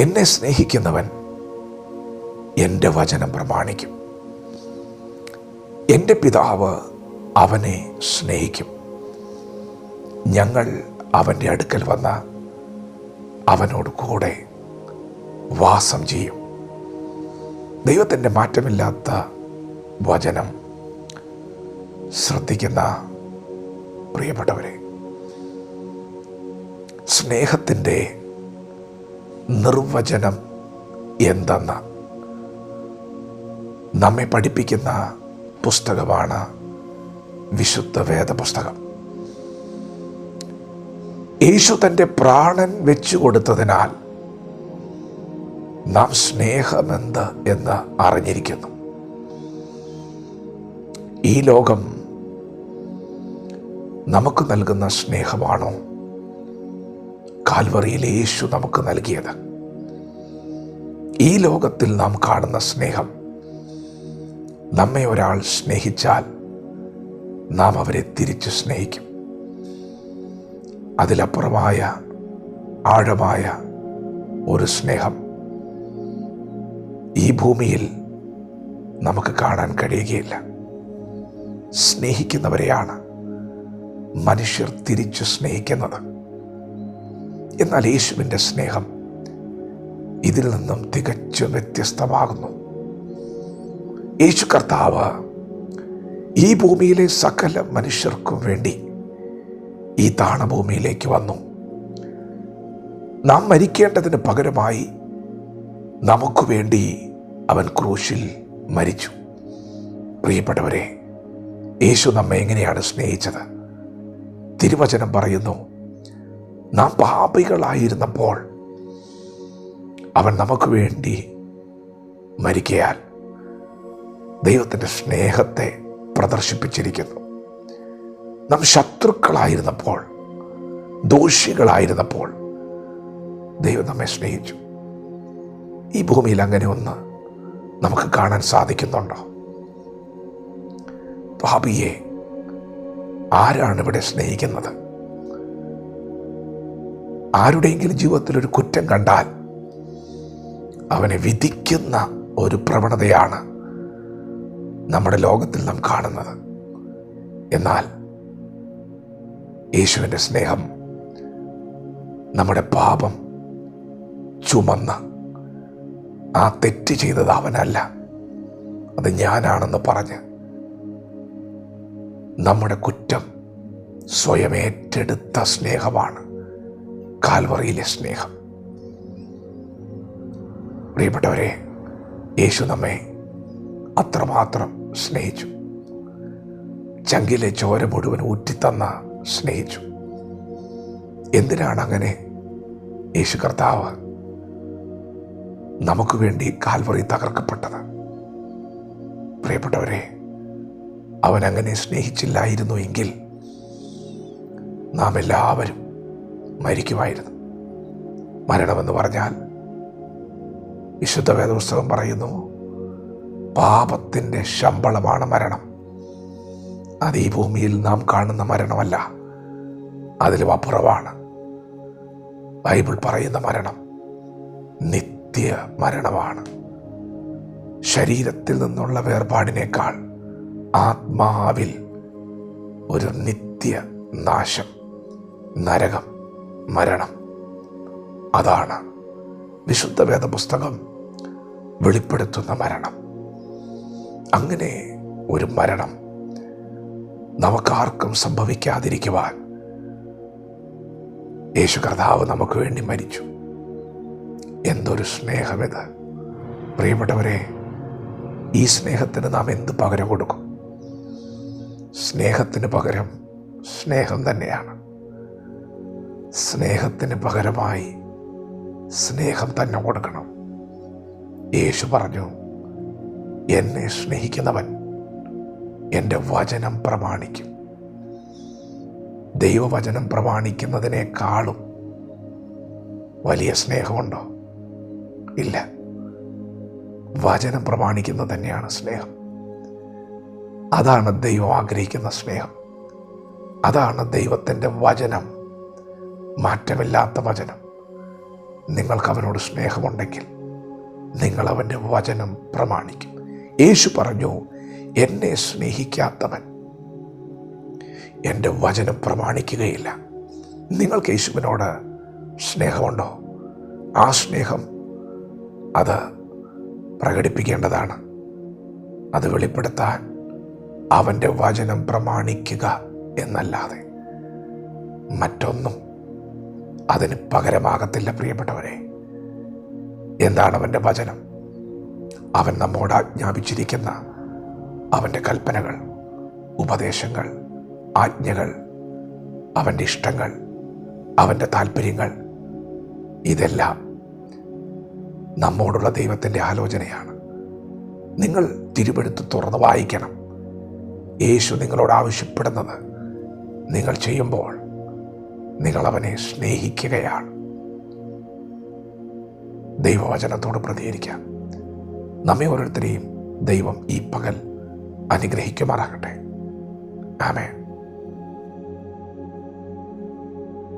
എന്നെ സ്നേഹിക്കുന്നവൻ എൻ്റെ വചനം പ്രമാണിക്കും. എൻ്റെ പിതാവ് അവനെ സ്നേഹിക്കും. ഞങ്ങൾ അവൻ്റെ അടുക്കൽ വന്ന അവനോട് കൂടെ വാസം ചെയ്യും. ദൈവത്തിൻ്റെ മാറ്റമില്ലാത്ത വചനം ശ്രദ്ധിക്കുന്ന പ്രിയപ്പെട്ടവരെ, സ്നേഹത്തിൻ്റെ നിർവചനം എന്തെന്ന് നമ്മെ പഠിപ്പിക്കുന്ന പുസ്തകമാണ് വിശുദ്ധ വേദപുസ്തകം. യേശു തൻ്റെ പ്രാണൻ വെച്ചു കൊടുത്തതിനാൽ നാം സ്നേഹമെന്ത് എന്ന് അറിഞ്ഞിരിക്കുന്നു. ഈ ലോകം നമുക്ക് നൽകുന്ന സ്നേഹമാണോ കാൽവറിയിൽ യേശു നമുക്ക് നൽകിയത്? ഈ ലോകത്തിൽ നാം കാണുന്ന സ്നേഹം, നമ്മെ ഒരാൾ സ്നേഹിച്ചാൽ നാം അവരെ തിരിച്ച് സ്നേഹിക്കും. അതിലപ്പുറമായ ആഴമായ ഒരു സ്നേഹം ഈ ഭൂമിയിൽ നമുക്ക് കാണാൻ കഴിയുകയില്ല. സ്നേഹിക്കുന്നവരെയാണ് മനുഷ്യർ തിരിച്ച് സ്നേഹിക്കുന്നത്. എന്നാൽ യേശുവിൻ്റെ സ്നേഹം ഇതിൽ നിന്നും തികച്ചും വ്യത്യസ്തമാകുന്നു. യേശു കർത്താവ് ഈ ഭൂമിയിലെ സകല മനുഷ്യർക്കും വേണ്ടി ഈ താണഭൂമിയിലേക്ക് വന്നു. നാം മരിക്കേണ്ടതിന് പകരമായി നമുക്ക് വേണ്ടി അവൻ ക്രൂശിൽ മരിച്ചു. പ്രിയപ്പെട്ടവരെ, യേശു നമ്മെ എങ്ങനെയാണ് സ്നേഹിച്ചത്? തിരുവചനം പറയുന്നു, നാം പാപികളായിരുന്നപ്പോൾ അവൻ നമുക്ക് വേണ്ടി മരിക്കയാൽ ദൈവത്തിൻ്റെ സ്നേഹത്തെ പ്രദർശിപ്പിച്ചിരിക്കുന്നു. നാം ശത്രുക്കളായിരുന്നപ്പോൾ, ദോഷികളായിരുന്നപ്പോൾ ദൈവം നമ്മെ സ്നേഹിച്ചു. ഈ ഭൂമിയിൽ അങ്ങനെ ഒന്ന് നമുക്ക് കാണാൻ സാധിക്കുന്നുണ്ടോ? പാപിയെ ആരാണ് ഇവിടെ സ്നേഹിക്കുന്നത്? ആരുടെയെങ്കിലും ജീവിതത്തിൽ ഒരു കുറ്റം കണ്ടാൽ അവനെ വിധിക്കുന്ന ഒരു പ്രവണതയാണ് നമ്മുടെ ലോകത്തിൽ നാം കാണുന്നത്. എന്നാൽ യേശുവിൻ്റെ സ്നേഹം നമ്മുടെ പാപം ചുമന്ന് ആ തെറ്റ് ചെയ്തത് അവനല്ല, അത് ഞാനാണെന്ന് പറഞ്ഞ് നമ്മുടെ കുറ്റം സ്വയം ഏറ്റെടുത്ത സ്നേഹമാണ് കാൽവറിയിലെ സ്നേഹം. പ്രിയപ്പെട്ടവരെ, യേശു നമ്മെ അത്രമാത്രം സ്നേഹിച്ചു. ചങ്കിലെ ചോര മുഴുവൻ ഊറ്റിത്തന്ന സ്നേഹിച്ചു. എന്തിനാണ് അങ്ങനെ യേശു കർത്താവ് നമുക്ക് വേണ്ടി കാൽവറി തകർക്കപ്പെട്ടത്? പ്രിയപ്പെട്ടവരെ, അവൻ അങ്ങനെ സ്നേഹിച്ചില്ലായിരുന്നു എങ്കിൽ നാം എല്ലാവരും മരിക്കുമായിരുന്നു. മരണമെന്ന് പറഞ്ഞാൽ വിശുദ്ധ വേദപുസ്തകം പറയുന്നു, പാപത്തിൻ്റെ ശമ്പളമാണ് മരണം. അത് ഈ ഭൂമിയിൽ നാം കാണുന്ന മരണമല്ല, അതിലും അപ്പുറമാണ്. ബൈബിൾ പറയുന്ന മരണം നിത്യ മരണമാണ്. ശരീരത്തിൽ നിന്നുള്ള വേർപാടിനേക്കാൾ ആത്മാവിൽ ഒരു നിത്യ നാശം, നരകം, മരണം. അതാണ് വിശുദ്ധ വേദപുസ്തകം വെളിപ്പെടുത്തുന്ന മരണം. അങ്ങനെ ഒരു മരണം നമുക്കാർക്കും സംഭവിക്കാതിരിക്കുവാൻ യേശു കർത്താവ് നമുക്ക് വേണ്ടി മരിച്ചു. എന്തൊരു സ്നേഹമിത്! പ്രിയപ്പെട്ടവരെ, ഈ സ്നേഹത്തിന് നാം എന്ത് പകരം കൊടുക്കും? സ്നേഹത്തിന് പകരം സ്നേഹം തന്നെയാണ്. സ്നേഹത്തിന് പകരമായി സ്നേഹം തന്നെ കൊടുക്കണം. യേശു പറഞ്ഞു, എന്നെ സ്നേഹിക്കുന്നവൻ എൻ്റെ വചനം പ്രമാണിക്കും. ദൈവവചനം പ്രമാണിക്കുന്നതിനേക്കാളും വലിയ സ്നേഹമുണ്ടോ? ഇല്ല. വചനം പ്രമാണിക്കുന്നത് തന്നെയാണ് സ്നേഹം. അതാണ് ദൈവം ആഗ്രഹിക്കുന്ന സ്നേഹം. അതാണ് ദൈവത്തിൻ്റെ വചനം, മാറ്റമില്ലാത്ത വചനം. നിങ്ങൾക്ക് അവനോട് സ്നേഹമുണ്ടെങ്കിൽ നിങ്ങൾ അവൻ്റെ വചനം പ്രമാണിക്കും. യേശു പറഞ്ഞു, എന്നെ സ്നേഹിക്കാത്തവൻ എൻ്റെ വചനം പ്രമാണിക്കുകയില്ല. നിങ്ങൾക്ക് യേശുവിനോട് സ്നേഹമുണ്ടോ? ആ സ്നേഹം അത് പ്രകടിപ്പിക്കേണ്ടതാണ്. അത് വെളിപ്പെടുത്താൻ അവൻ്റെ വചനം പ്രമാണിക്കുക എന്നല്ലാതെ മറ്റൊന്നും അതിന് പകരമാകത്തില്ല. പ്രിയപ്പെട്ടവരെ, എന്താണ് അവൻ്റെ വചനം? അവൻ നമ്മോട് ആജ്ഞാപിച്ചിരിക്കുന്ന അവൻ്റെ കൽപ്പനകൾ, ഉപദേശങ്ങൾ, ആജ്ഞകൾ, അവൻ്റെ ഇഷ്ടങ്ങൾ, അവൻ്റെ താല്പര്യങ്ങൾ, ഇതെല്ലാം നമ്മോടുള്ള ദൈവത്തിൻ്റെ ആലോചനയാണ്. നിങ്ങൾ തിരുവെടുത്ത് തുറന്ന് വായിക്കണം. യേശു നിങ്ങളോട് ആവശ്യപ്പെടുന്നത് നിങ്ങൾ ചെയ്യുമ്പോൾ നിങ്ങൾ അവനെ സ്നേഹിക്കുകയാണ്. ദൈവവചനത്തോട് പ്രതികരിക്കാം. നമ്മെ ഓരോരുത്തരെയും ദൈവം ഈ പകൽ അനുഗ്രഹിക്കുമാറാകട്ടെ. ആമേൻ.